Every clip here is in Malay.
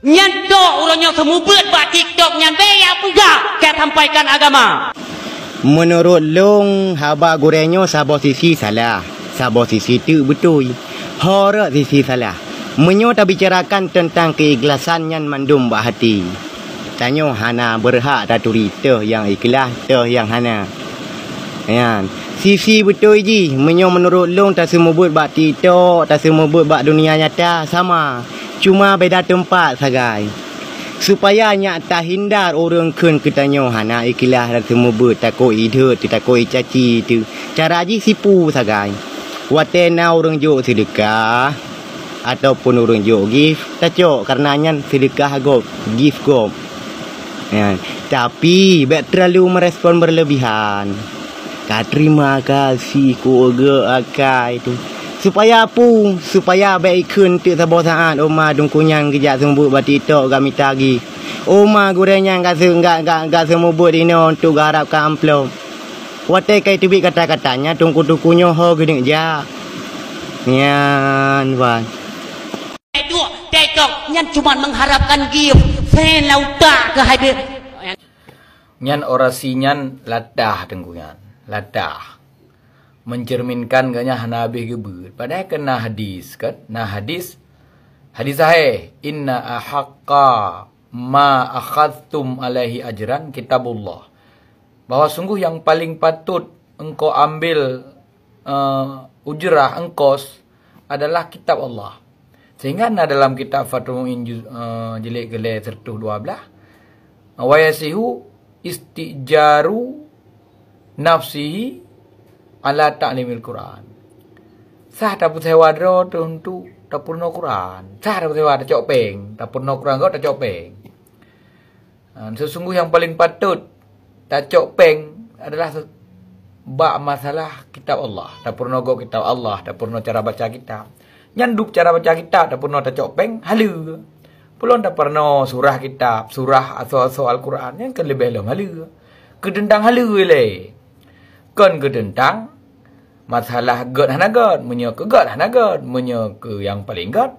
Nyan dok orangnya semua buat TikTok nyan beya puga kayak sampaikan agama. Menurut long haba gorengnya sabah sisi salah, sabah sisi tu betul. Hora sisi salah. Menyo tak bicarakan tentang keikhlasan yang mandum bah hati. Tanya hana berhak daturi teh yang ikhlas teh yang hana. Yan. Sisi betul je. Menyo menurut long tak semua buat bak TikTok, tak semua buat bak dunia nyata sama. Cuma beda tempat sagai. Supaya nyak tak hindar orang kun ketanya hana ikhlas dan semua buat takut ide, takut caci tu. Cara je sipu sagai. Watena orang jok sedekah ataupun orang jok gift tacok karena nyan sedekah gop gift gop. Ya, tapi bak terlalu merespon berlebihan. Terima kasih keluarga akai tu. Supaya apa? Supaya baik kun tu sabah saat oma dong kunyang kejak sembut bat TikTok gami tagi. Oma gorengnya enggak semua buat ini untuk garapkan amplop. Watai kai tu kata-katanya tungku-tungkunya ho gede ja. Nyan wan. Dua TikTok nyan cuma mengharapkan gift. Sen lauta ke hadir. Nyan orasi nyan ladah tenggungan. Ladah. Mencerminkan ganya Nabi gebut. Padahal kena hadis kan? Nah hadis sahih. Inna ahaqqa ma akhadtum alaihi ajran kitabullah. Bahwa sungguh yang paling patut engkau ambil ujrah engkos adalah kitab Allah. Sehingga dalam kitab Fathul Mu'in jilid gele 112 wa yasihu istijaru nafsihi ala ta'limil Quran. Sah tak putih wadro tentu tak purno Quran. Sah tak putih wadro cok peng, tak purno Quran kau tak cok peng. Sesungguh yang paling patut tak cok peng adalah bak masalah kitab Allah. Tak purno go kitab Allah, tak purno cara baca kitab. Nyanduk cara baca kitab, tak purno tak cok peng, halu. Pulon tak purno surah kitab, surah atau Al-Quran yang kan lebih lama halu. Kedendang halu le. Kon kedendang masalah god hana god, menyo ke god hana god, menyo ke yang paling god.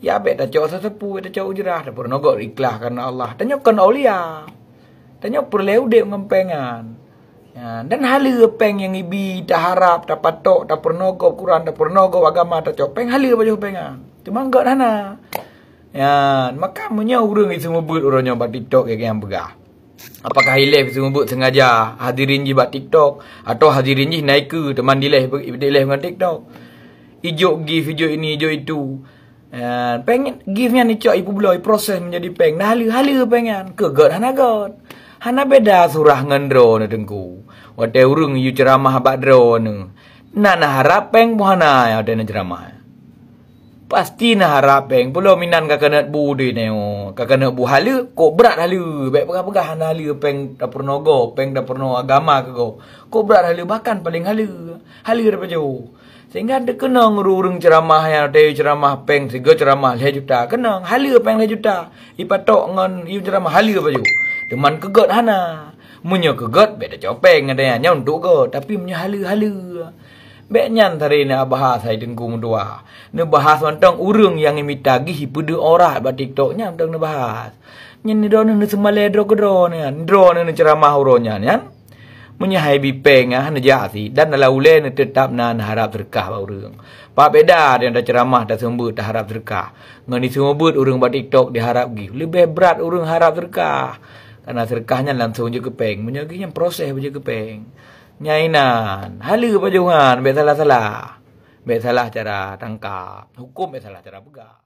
Ya bet tak cok sesepuh, tak cok ujrah, tak purno god ikhlas karena Allah. Tanya kon aulia. Tanya perlu dek ngempengan. Ya, dan halu peng yang ibi tak harap, tak patok, tak purno god Quran, tak purno god agama, tak cok peng halu baju pengan. Cuma god hana. Ya, maka menyo urang semua buat orangnya buat TikTok yang begah. Apakah hilaf semua buat sengaja hadirin je buat TikTok atau hadirin je naik ke teman dileh dengan TikTok. Ijo gift, ijo ini, ijo itu. Pengen giftnya ni cok ibu beloi proses menjadi peng. Nah halu pengen ke god hana god. Hana beda surah ngendro na tengku. Wate urung yu ceramah bak dro na. Nah harap peng buhana ya ada ceramah. Pasti nah harap peng pulau minan kakanat bu de neo kakanat bu halu kok berat halu baik pegah-pegah hana halu peng dapur nogo peng dapur no agama ke go kok berat halu bahkan paling halu dapat jauh sehingga ada kena ngurung ceramah yang ada ceramah peng sehingga ceramah 5 juta kena halu peng 5 juta ipatok ngon yu ceramah halu dapat jauh deman ke god hana munyo ke god beda copeng ada nya untuk go tapi munyo halu Bek nyan tadi nak bahas saya tengku mendua. Nak bahas tentang urang yang imitagi hipude orang ba TikTok nya tentang nak bahas. Nyan ni don nak semale dro ke dro ni. Dro ni ceramah uronya nyan. Menyahai bipeng ah na jasi dan dalam ule ni tetap nan harap berkah ba urang. Pak beda dia ada ceramah dah sembut dah harap berkah. Ngani semua but urang ba TikTok diharap gi. Lebih berat urang harap berkah. Karena sedekahnya langsung je ke peng. Menyaginya proses je ke peng. Nyainan, halu pajuan, bet salah cara tangkap, hukum bet salah cara pegang.